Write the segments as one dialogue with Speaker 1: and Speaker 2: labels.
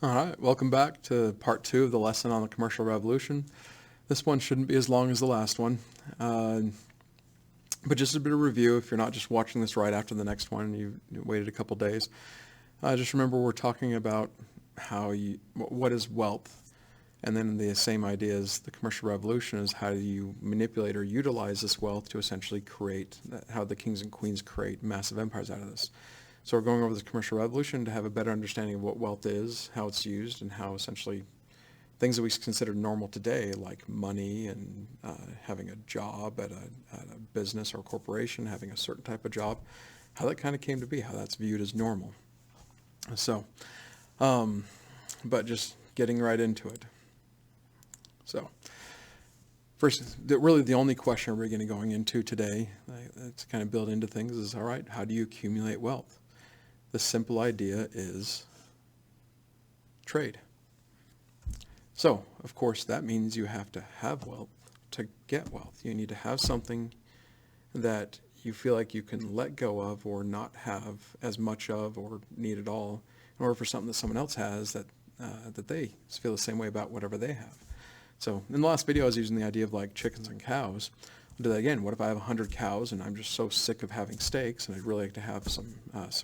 Speaker 1: All right, welcome back to part two of the lesson on the commercial revolution. This one shouldn't be as long as the last one, but just a bit of review if you're not just watching this right after the next one, you waited a couple days. Just remember we're talking about what is wealth, and then the same idea as the commercial revolution is how do you manipulate or utilize this wealth to essentially create, how the kings and queens create massive empires out of this. So we're going over the commercial revolution to have a better understanding of what wealth is, how it's used, and how essentially things that we consider normal today, like money and having a job at a business or corporation, having a certain type of job, how that kind of came to be, how that's viewed as normal. So, but just getting right into it. So, first, really the only question we're going to be going into today, to kind of build into things, is, all right, how do you accumulate wealth? The simple idea is trade. So, of course, that means you have to have wealth to get wealth. You need to have something that you feel like you can let go of or not have as much of or need at all in order for something that someone else has that they feel the same way about whatever they have. So in the last video, I was using the idea of like chickens and cows. I'll do that again. What if I have 100 cows and I'm just so sick of having steaks and I'd really like to have some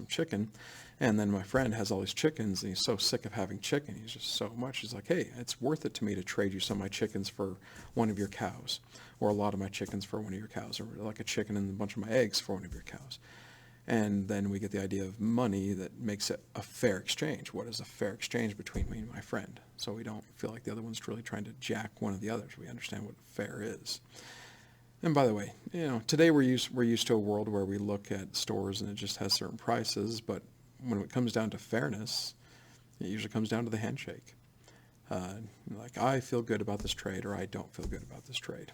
Speaker 1: chicken, and then my friend has all these chickens and he's so sick of having chicken. He's just so much. He's like, hey, it's worth it to me to trade you some of my chickens for one of your cows, or a lot of my chickens for one of your cows, or like a chicken and a bunch of my eggs for one of your cows. And then we get the idea of money that makes it a fair exchange. What is a fair exchange between me and my friend? So we don't feel like the other one's really trying to jack one of the others. We understand what fair is. And by the way, today we're used to a world where we look at stores and it just has certain prices, but when it comes down to fairness, it usually comes down to the handshake. Like, I feel good about this trade, or I don't feel good about this trade.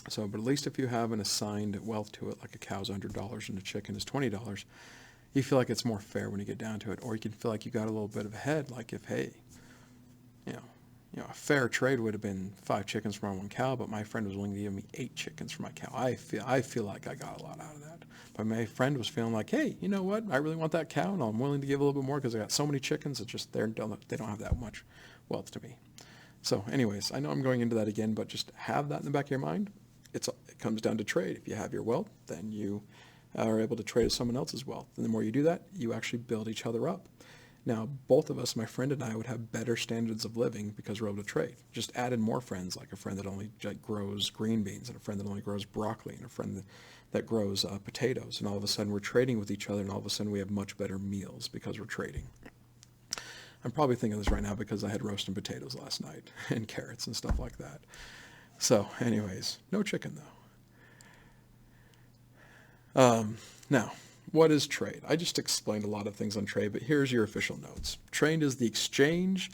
Speaker 1: So, but at least if you have an assigned wealth to it, like a cow's $100 and a chicken is $20, you feel like it's more fair when you get down to it. Or you can feel like you got a little bit of a head, like if, hey, a fair trade would have been 5 chickens for my 1 cow, but my friend was willing to give me 8 chickens for my cow. I feel like I got a lot out of that. But my friend was feeling like, hey, you know what? I really want that cow, and I'm willing to give a little bit more because I got so many chickens. It's just they don't have that much wealth to me. So, anyways, I know I'm going into that again, but just have that in the back of your mind. It comes down to trade. If you have your wealth, then you are able to trade with someone else's wealth. And the more you do that, you actually build each other up. Now, both of us, my friend and I, would have better standards of living because we're able to trade. Just add in more friends, like a friend that only grows green beans, and a friend that only grows broccoli, and a friend that grows potatoes. And all of a sudden we're trading with each other, and all of a sudden we have much better meals because we're trading. I'm probably thinking of this right now because I had roast and potatoes last night and carrots and stuff like that. So anyways, no chicken though. Now, what is trade? I just explained a lot of things on trade, but here's your official notes. Trade is the exchange,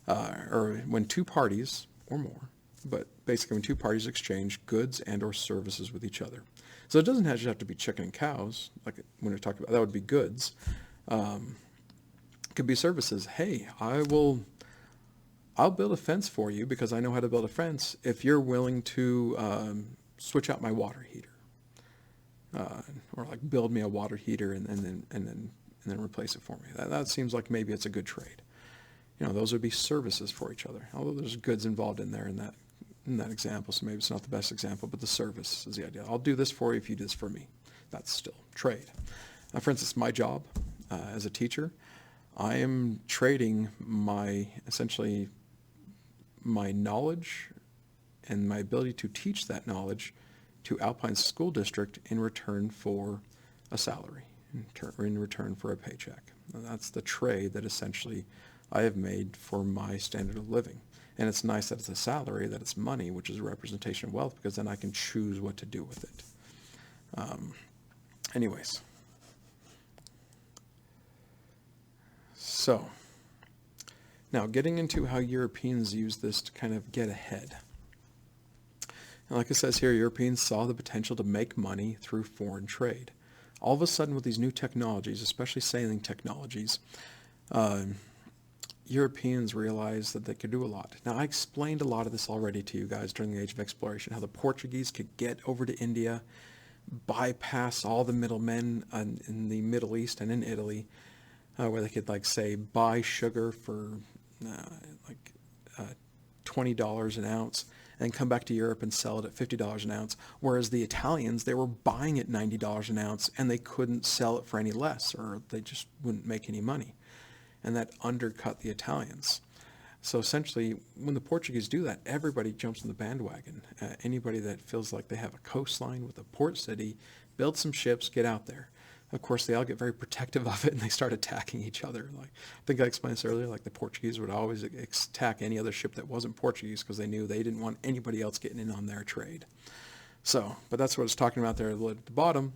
Speaker 1: or when two parties, or more, but basically when two parties exchange goods and or services with each other. So it doesn't just have to be chicken and cows, like when we're talking about, that would be goods. It could be services. Hey, I'll build a fence for you because I know how to build a fence if you're willing to switch out my water heater. Or like build me a water heater and then replace it for me. That seems like maybe it's a good trade. Those would be services for each other. Although there's goods involved in there in that example, so maybe it's not the best example, but the service is the idea. I'll do this for you if you do this for me. That's still trade. For instance, my job as a teacher, I am trading essentially my knowledge and my ability to teach that knowledge to Alpine School District in return for a salary, in return for a paycheck. And that's the trade that essentially I have made for my standard of living. And it's nice that it's a salary, that it's money, which is a representation of wealth, because then I can choose what to do with it. Anyways. So, now getting into how Europeans use this to kind of get ahead. And like it says here, Europeans saw the potential to make money through foreign trade. All of a sudden with these new technologies, especially sailing technologies, Europeans realized that they could do a lot. Now, I explained a lot of this already to you guys during the Age of Exploration, how the Portuguese could get over to India, bypass all the middlemen in the Middle East and in Italy, where they could like say buy sugar for like $20 an ounce and come back to Europe and sell it at $50 an ounce. Whereas the Italians, they were buying it $90 an ounce and they couldn't sell it for any less, or they just wouldn't make any money. And that undercut the Italians. So essentially, when the Portuguese do that, everybody jumps on the bandwagon. Anybody that feels like they have a coastline with a port city, build some ships, get out there. Of course, they all get very protective of it, and they start attacking each other. Like I think I explained this earlier, like the Portuguese would always attack any other ship that wasn't Portuguese because they knew they didn't want anybody else getting in on their trade. So, but that's what it's talking about there at the bottom.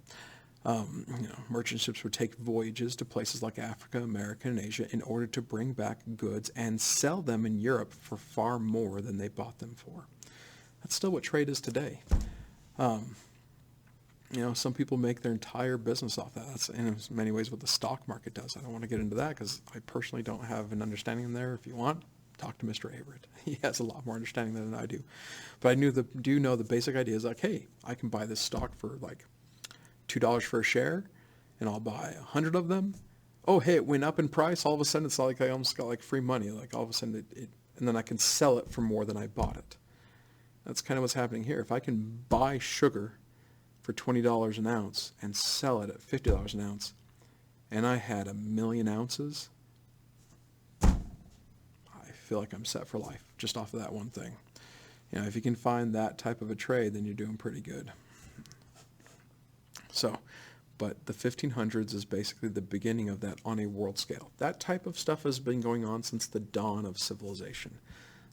Speaker 1: Merchant ships would take voyages to places like Africa, America, and Asia in order to bring back goods and sell them in Europe for far more than they bought them for. That's still what trade is today. Some people make their entire business off that. That's in many ways what the stock market does. I don't want to get into that because I personally don't have an understanding in there. If you want, talk to Mr. Averett. He has a lot more understanding than I do. But I do know the basic idea is like, hey, I can buy this stock for like $2 for a share, and I'll buy 100 of them. Oh, hey, it went up in price. All of a sudden, it's like I almost got like free money. Like all of a sudden, and then I can sell it for more than I bought it. That's kind of what's happening here. If I can buy sugar for $20 an ounce and sell it at $50 an ounce, and I had 1 million ounces, I feel like I'm set for life just off of that one thing. If you can find that type of a trade, then you're doing pretty good. So, but the 1500s is basically the beginning of that on a world scale. That type of stuff has been going on since the dawn of civilization.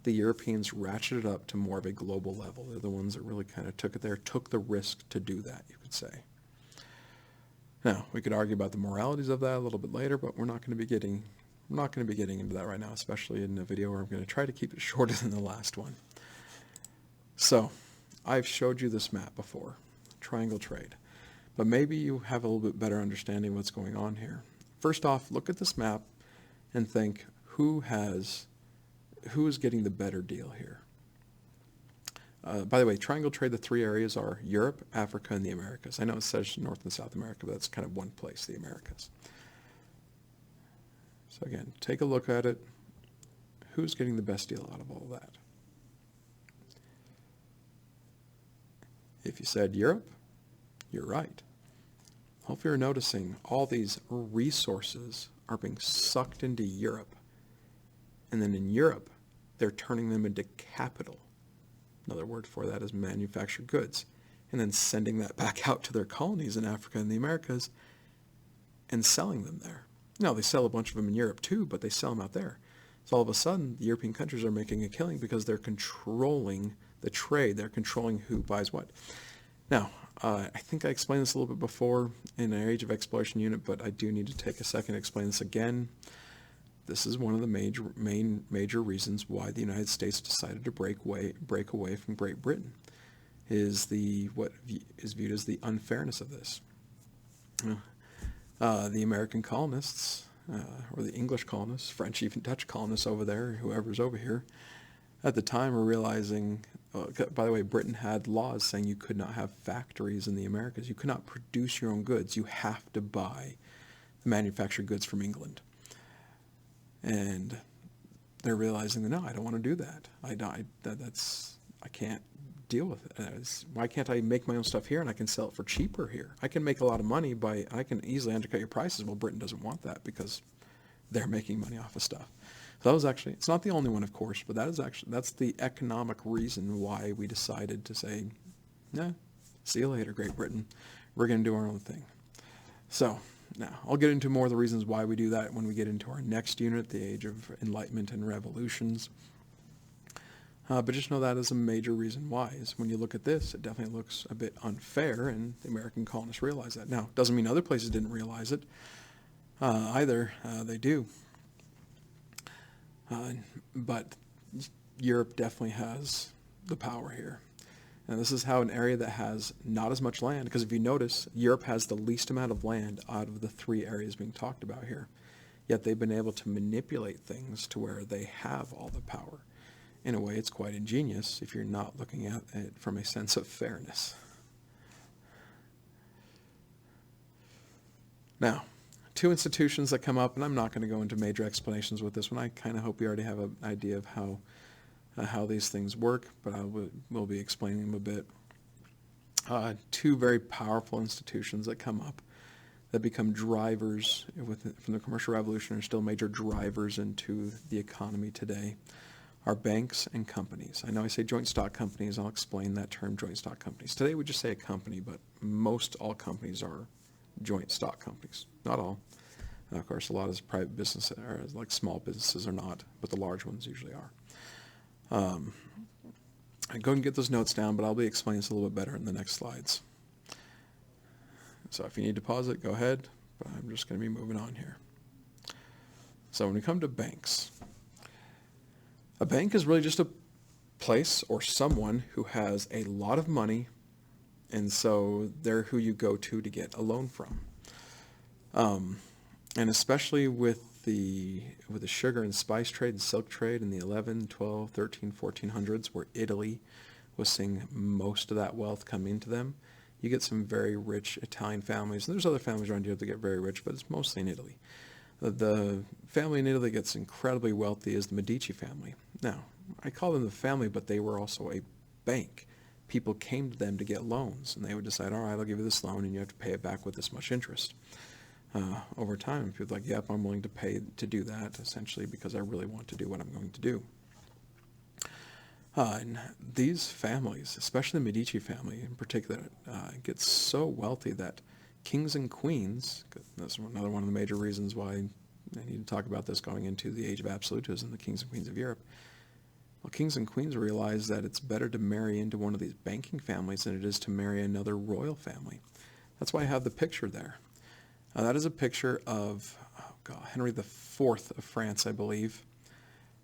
Speaker 1: The Europeans ratcheted up to more of a global level. They're the ones that really kind of took it there, took the risk to do that, you could say. Now, we could argue about the moralities of that a little bit later, but we're not going to be getting into that right now, especially in a video where I'm going to try to keep it shorter than the last one. So, I've showed you this map before, triangle trade, but maybe you have a little bit better understanding of what's going on here. First off, look at this map and think who is getting the better deal here. By the way, triangle trade, the three areas are Europe, Africa, and the Americas. I know it says North and South America, but that's kind of one place, the Americas. So again, take a look at it. Who's getting the best deal out of all that? If you said Europe, you're right. Hopefully you're noticing all these resources are being sucked into Europe. And then in Europe, they're turning them into capital. Another word for that is manufactured goods. And then sending that back out to their colonies in Africa and the Americas and selling them there. Now, they sell a bunch of them in Europe too, but they sell them out there. So all of a sudden, the European countries are making a killing because they're controlling the trade. They're controlling who buys what. Now, I think I explained this a little bit before in our Age of Exploration unit, but I do need to take a second to explain this again. This is one of the major reasons why the United States decided to break away from Great Britain, is what is viewed as the unfairness of this. The American colonists, or the English colonists, French, even Dutch colonists over there, whoever's over here, at the time were realizing, by the way, Britain had laws saying you could not have factories in the Americas. You could not produce your own goods. You have to buy the manufactured goods from England. And they're realizing that, no, I don't want to do that. I can't deal with it. Why can't I make my own stuff here and I can sell it for cheaper here? I can make a lot of money I can easily undercut your prices. Well, Britain doesn't want that because they're making money off of stuff. So that was actually, it's not the only one, of course, but that's the economic reason why we decided to say, nah, see you later, Great Britain. We're going to do our own thing. So now, I'll get into more of the reasons why we do that when we get into our next unit, the Age of Enlightenment and Revolutions. But just know that is a major reason why. Is when you look at this, it definitely looks a bit unfair, and the American colonists realize that. Now, doesn't mean other places didn't realize it either. They do. But Europe definitely has the power here. And this is how an area that has not as much land, because if you notice, Europe has the least amount of land out of the three areas being talked about here. Yet they've been able to manipulate things to where they have all the power. In a way, it's quite ingenious if you're not looking at it from a sense of fairness. Now, two institutions that come up, and I'm not going to go into major explanations with this one. I kind of hope you already have an idea of how these things work, but we'll be explaining them a bit. Two very powerful institutions that come up that become drivers from the commercial revolution, are still major drivers into the economy today, are banks and companies. I know I say joint stock companies. I'll explain that term, joint stock companies. Today we just say a company, but most all companies are joint stock companies. Not all. Of course, a lot of private business, or like small businesses, are not, but the large ones usually are. Go and get those notes down, but I'll be explaining this a little bit better in the next slides. So if you need to pause it, go ahead, but I'm just going to be moving on here. So when we come to banks, a bank is really just a place or someone who has a lot of money, and so they're who you go to get a loan from. And especially with the sugar and spice trade and silk trade in the 11, 12, 13, 1400s, where Italy was seeing most of that wealth come into them, you get some very rich Italian families. And there's other families around Europe that get very rich, but it's mostly in Italy. The family in Italy that gets incredibly wealthy is the Medici family. Now, I call them the family, but they were also a bank. People came to them to get loans, and they would decide, all right, I'll give you this loan, and you have to pay it back with this much interest. Over time, people are like, yep, I'm willing to pay to do that, essentially, because I really want to do what I'm going to do. And these families, especially the Medici family in particular, get so wealthy that kings and queens, that's another one of the major reasons why I need to talk about this going into the age of absolutism, the kings and queens of Europe. Well, kings and queens realize that it's better to marry into one of these banking families than it is to marry another royal family. That's why I have the picture there. That is a picture of Henry IV of France, I believe,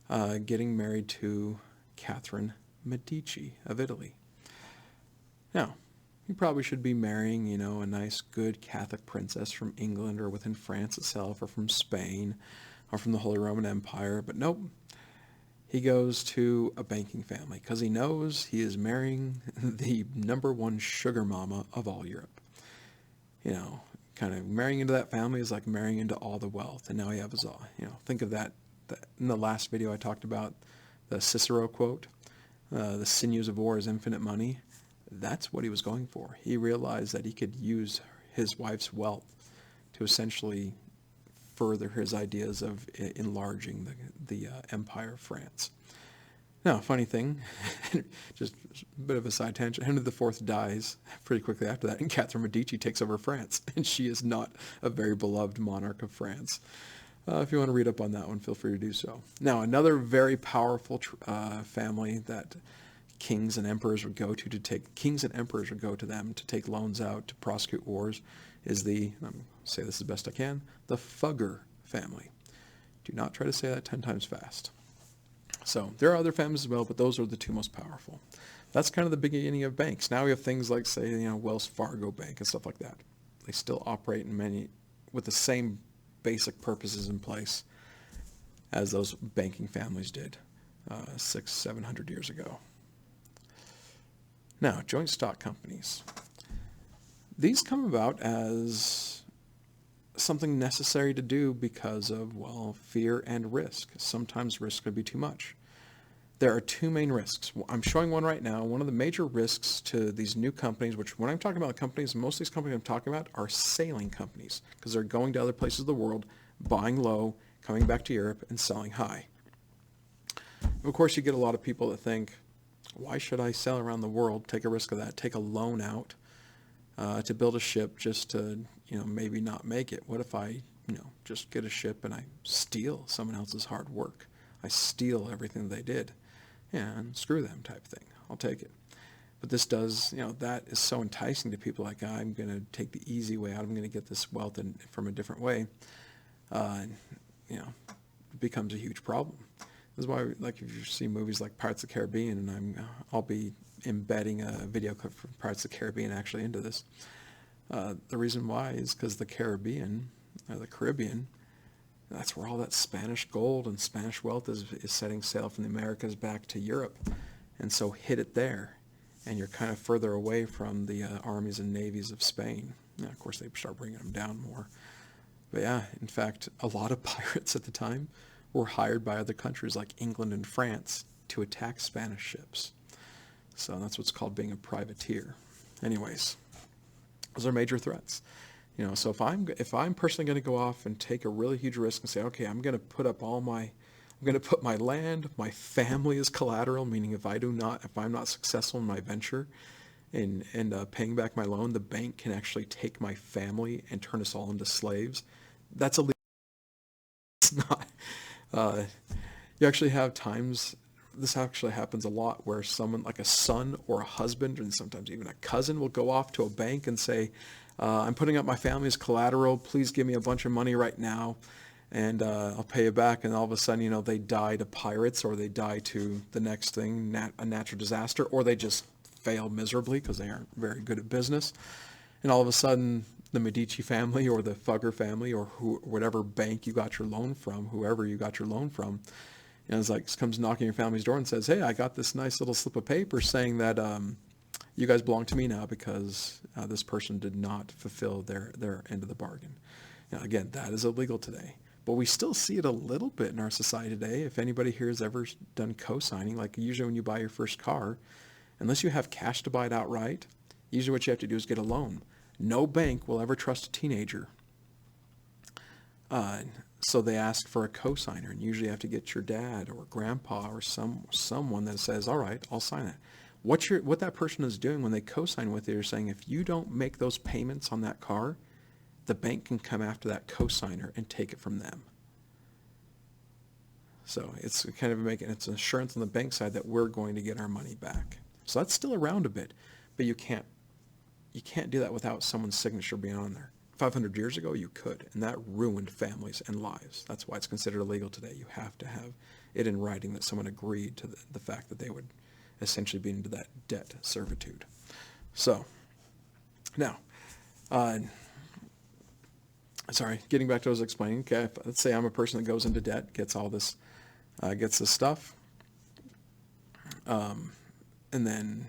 Speaker 1: getting married to Catherine Medici of Italy. Now, you probably should be marrying, a nice, good Catholic princess from England or within France itself or from Spain or from the Holy Roman Empire, but nope. He goes to a banking family because he knows he is marrying the #1 sugar mama of all Europe. Kind of marrying into that family is like marrying into all the wealth, and now he has all. Think of that. In the last video I talked about the Cicero quote, the sinews of war is infinite money. That's what he was going for. He realized that he could use his wife's wealth to essentially further his ideas of enlarging the empire of France. Now, funny thing, just a bit of a side tangent, Henry IV dies pretty quickly after that, and Catherine Medici takes over France, and she is not a very beloved monarch of France. If you want to read up on that one, feel free to do so. Now, another very powerful family that kings and emperors would go to them to take loans out to prosecute wars is I'm going to say this as best I can, the Fugger family. Do not try to say that 10 times fast. So there are other families as well, but those are the two most powerful. That's kind of the beginning of banks. Now we have things like, say, Wells Fargo Bank and stuff like that. They still operate with the same basic purposes in place as those banking families did 600-700 years ago. Now, joint stock companies. These come about as something necessary to do because of, fear and risk. Sometimes risk could be too much. There are two main risks. I'm showing one right now. One of the major risks to these new companies, which when I'm talking about companies, most of these companies I'm talking about are sailing companies because they're going to other places of the world, buying low, coming back to Europe, and selling high. Of course, you get a lot of people that think, why should I sail around the world, take a risk of that, take a loan out to build a ship just to, maybe not make it? What if I, just get a ship and I steal someone else's hard work? I steal everything they did and screw them type thing. I'll take it. But this does, that is so enticing to people like, I'm going to take the easy way out. I'm going to get this wealth from a different way. It becomes a huge problem. This is why, like, if you see movies like Pirates of the Caribbean, and I'll be embedding a video clip from Pirates of the Caribbean actually into this. The reason why is because the Caribbean, that's where all that Spanish gold and Spanish wealth is setting sail from the Americas back to Europe. And so hit it there, and you're kind of further away from the armies and navies of Spain. Now, of course, they start bringing them down more. But yeah, in fact, a lot of pirates at the time were hired by other countries like England and France to attack Spanish ships. So that's what's called being a privateer. Anyways, those are major threats. So if I'm personally going to go off and take a really huge risk and say, okay, I'm going to put my land, my family as collateral, meaning if I'm not successful in my venture and paying back my loan, the bank can actually take my family and turn us all into slaves. That's illegal. It's not. Uh, you actually have times, this actually happens a lot, where someone like a son or a husband and sometimes even a cousin will go off to a bank and say, I'm putting up my family as collateral. Please give me a bunch of money right now and I'll pay you back. And all of a sudden, they die to pirates, or they die to the next thing, a natural disaster, or they just fail miserably because they aren't very good at business. And all of a sudden, the Medici family or the Fugger family or whatever bank you got your loan from, whoever you got your loan from, it's like comes knocking your family's door and says, hey, I got this nice little slip of paper saying that you guys belong to me now because this person did not fulfill their end of the bargain. Now, again, that is illegal today. But we still see it a little bit in our society today. If anybody here has ever done co-signing, like usually when you buy your first car, unless you have cash to buy it outright, usually what you have to do is get a loan. No bank will ever trust a teenager. So they ask for a co-signer, and usually you have to get your dad or grandpa or someone that says, all right, I'll sign it. What that person is doing when they co-sign with you, they're saying if you don't make those payments on that car, the bank can come after that co-signer and take it from them. So it's kind of it's an assurance on the bank side that we're going to get our money back. So that's still around a bit, but you can't do that without someone's signature being on there. 500 years ago, you could, and that ruined families and lives. That's why it's considered illegal today. You have to have it in writing that someone agreed to the fact that they would essentially be into that debt servitude. So, now, getting back to what I was explaining. Okay, let's say I'm a person that goes into debt, gets all this, gets this stuff, and then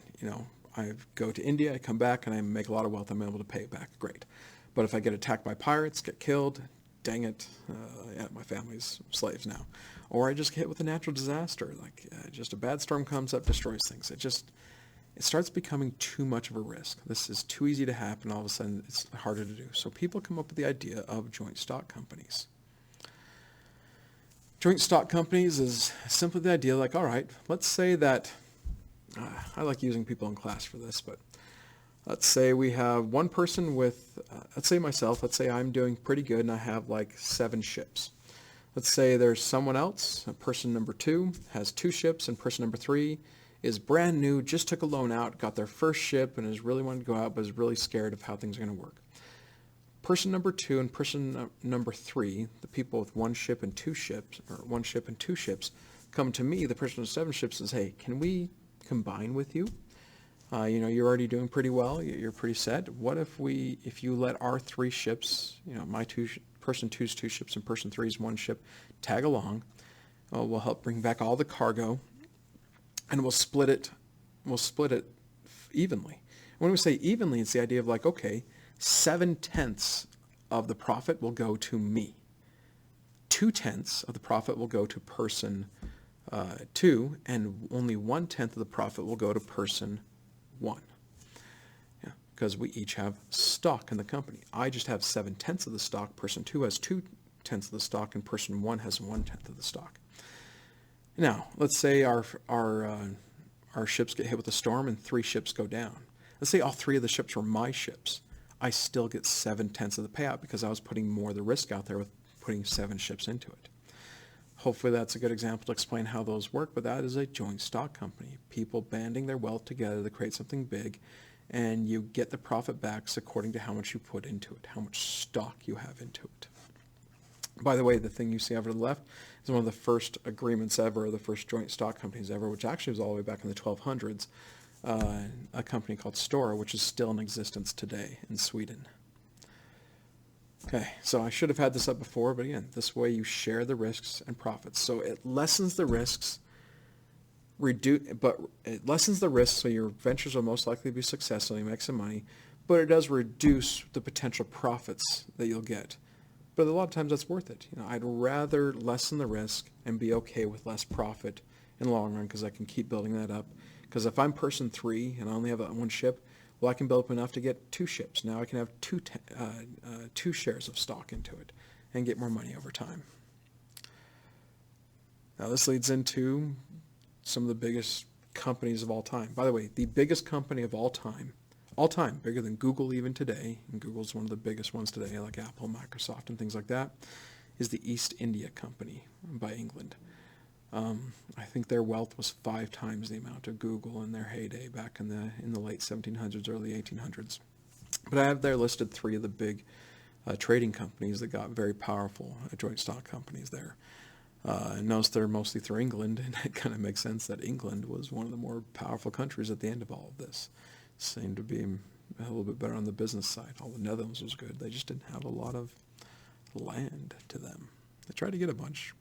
Speaker 1: I go to India, I come back, and I make a lot of wealth. I'm able to pay it back. Great. But if I get attacked by pirates, get killed, dang it, my family's slaves now. Or I just get hit with a natural disaster, like just a bad storm comes up, destroys things. It starts becoming too much of a risk. This is too easy to happen. All of a sudden, it's harder to do. So people come up with the idea of joint stock companies. Joint stock companies is simply the idea like, all right, let's say that, I like using people in class for this, but let's say we have one person with, let's say myself, let's say I'm doing pretty good and I have like 7 ships. Let's say there's someone else, person number 2 has 2 ships, and person number 3 is brand new, just took a loan out, got their first ship, and is really wanting to go out, but is really scared of how things are going to work. Person number 2 and person number 3, the people with 1 ship and 2 ships, or 1 ship and 2 ships, come to me, the person with 7 ships, and says, hey, can we combine with you? You're already doing pretty well. You're pretty set. What if you let our 3 ships, my person 2's 2 ships and person 3's 1 ship, tag along? We'll help bring back all the cargo, and we'll split it evenly. When we say evenly, it's the idea of like, okay, 7/10 of the profit will go to me. 2/10 of the profit will go to person 2, and only 1/10 of the profit will go to person 1. Yeah, because we each have stock in the company. I just have 7/10 of the stock. Person 2 has 2/10 of the stock, and person 1 has 1/10 of the stock. Now, let's say our ships get hit with a storm and 3 ships go down. Let's say all 3 of the ships were my ships. I still get 7/10 of the payout because I was putting more of the risk out there with putting 7 ships into it. Hopefully that's a good example to explain how those work, but that is a joint stock company. People banding their wealth together to create something big, and you get the profit backs according to how much you put into it, how much stock you have into it. By the way, the thing you see over to the left is one of the first agreements ever, the first joint stock companies ever, which actually was all the way back in the 1200s, a company called Stora, which is still in existence today in Sweden. Okay, so I should have had this up before, but again, this way you share the risks and profits. So it lessens the risks, it lessens the risks, so your ventures will most likely be successful, you make some money, but it does reduce the potential profits that you'll get. But a lot of times that's worth it. I'd rather lessen the risk and be okay with less profit in the long run because I can keep building that up. Because if I'm person 3 and I only have one ship, well, I can build up enough to get 2 ships. Now I can have two shares of stock into it and get more money over time. Now this leads into some of the biggest companies of all time. By the way, the biggest company of all time, bigger than Google even today, and Google's one of the biggest ones today, like Apple, Microsoft, and things like that, is the East India Company by England. I think their wealth was 5 times the amount of Google in their heyday back in the late 1700s, early 1800s. But I have there listed 3 of the big trading companies that got very powerful joint stock companies there. And notice they're mostly through England, and it kind of makes sense that England was one of the more powerful countries at the end of all of this. Seemed to be a little bit better on the business side. All the Netherlands was good. They just didn't have a lot of land to them. They tried to get a bunch,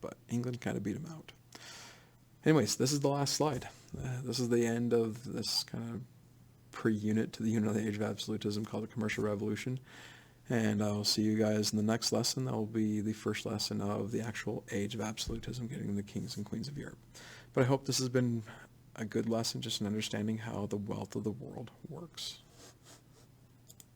Speaker 1: but England kind of beat them out. Anyways, this is the last slide. This is the end of this kind of pre-unit to the unit of the Age of Absolutism called the Commercial Revolution. And I'll see you guys in the next lesson. That will be the first lesson of the actual Age of Absolutism, getting the kings and queens of Europe. But I hope this has been a good lesson, just in understanding how the wealth of the world works.